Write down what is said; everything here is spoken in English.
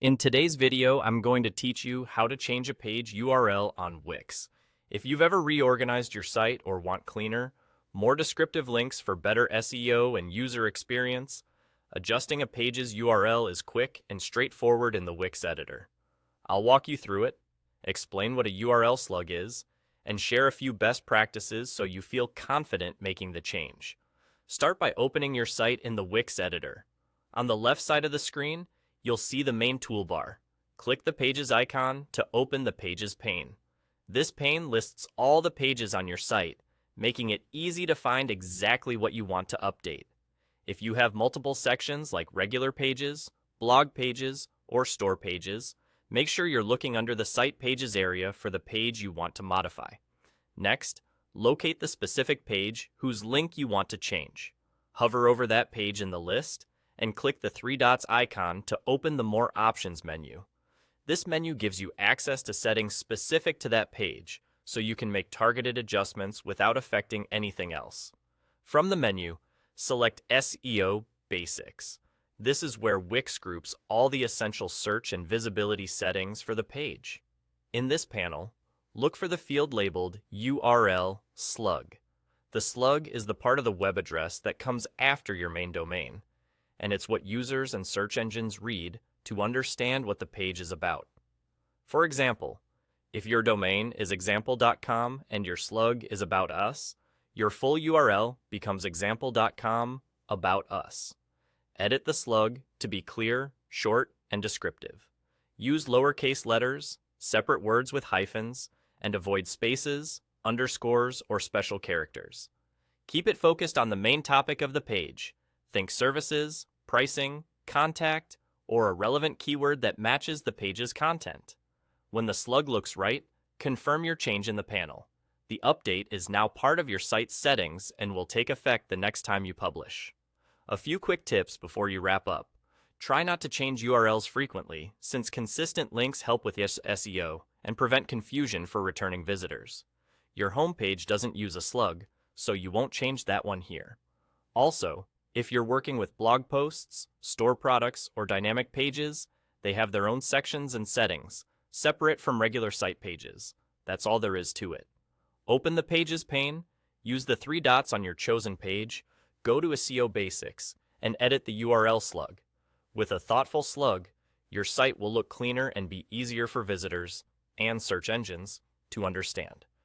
In today's video, I'm going to teach you how to change a page URL on Wix. If you've ever reorganized your site or want cleaner, more descriptive links for better SEO and user experience, adjusting a page's URL is quick and straightforward in the Wix editor. I'll walk you through it, explain what a URL slug is, and share a few best practices so you feel confident making the change. Start by opening your site in the Wix editor. On the left side of the screen, you'll see the main toolbar. Click the Pages icon to open the Pages pane. This pane lists all the pages on your site, making it easy to find exactly what you want to update. If you have multiple sections like regular pages, blog pages, or store pages, make sure you're looking under the Site Pages area for the page you want to modify. Next, locate the specific page whose link you want to change. Hover over that page in the list, and click the three dots icon to open the More Options menu. This menu gives you access to settings specific to that page, so you can make targeted adjustments without affecting anything else. From the menu, select SEO Basics. This is where Wix groups all the essential search and visibility settings for the page. In this panel, look for the field labeled URL slug. The slug is the part of the web address that comes after your main domain, and it's what users and search engines read to understand what the page is about. For example, if your domain is example.com and your slug is about us, your full URL becomes example.com about us. Edit the slug to be clear, short, and descriptive. Use lowercase letters, separate words with hyphens, and avoid spaces, underscores, or special characters. Keep it focused on the main topic of the page. Think services, pricing, contact, or a relevant keyword that matches the page's content. When the slug looks right, confirm your change in the panel. The update is now part of your site's settings and will take effect the next time you publish. A few quick tips before you wrap up. Try not to change URLs frequently, since consistent links help with SEO and prevent confusion for returning visitors. Your homepage doesn't use a slug, so you won't change that one here. Also, if you're working with blog posts, store products, or dynamic pages, they have their own sections and settings, separate from regular site pages. That's all there is to it. Open the Pages pane, use the three dots on your chosen page, go to SEO Basics, and edit the URL slug. With a thoughtful slug, your site will look cleaner and be easier for visitors and search engines to understand.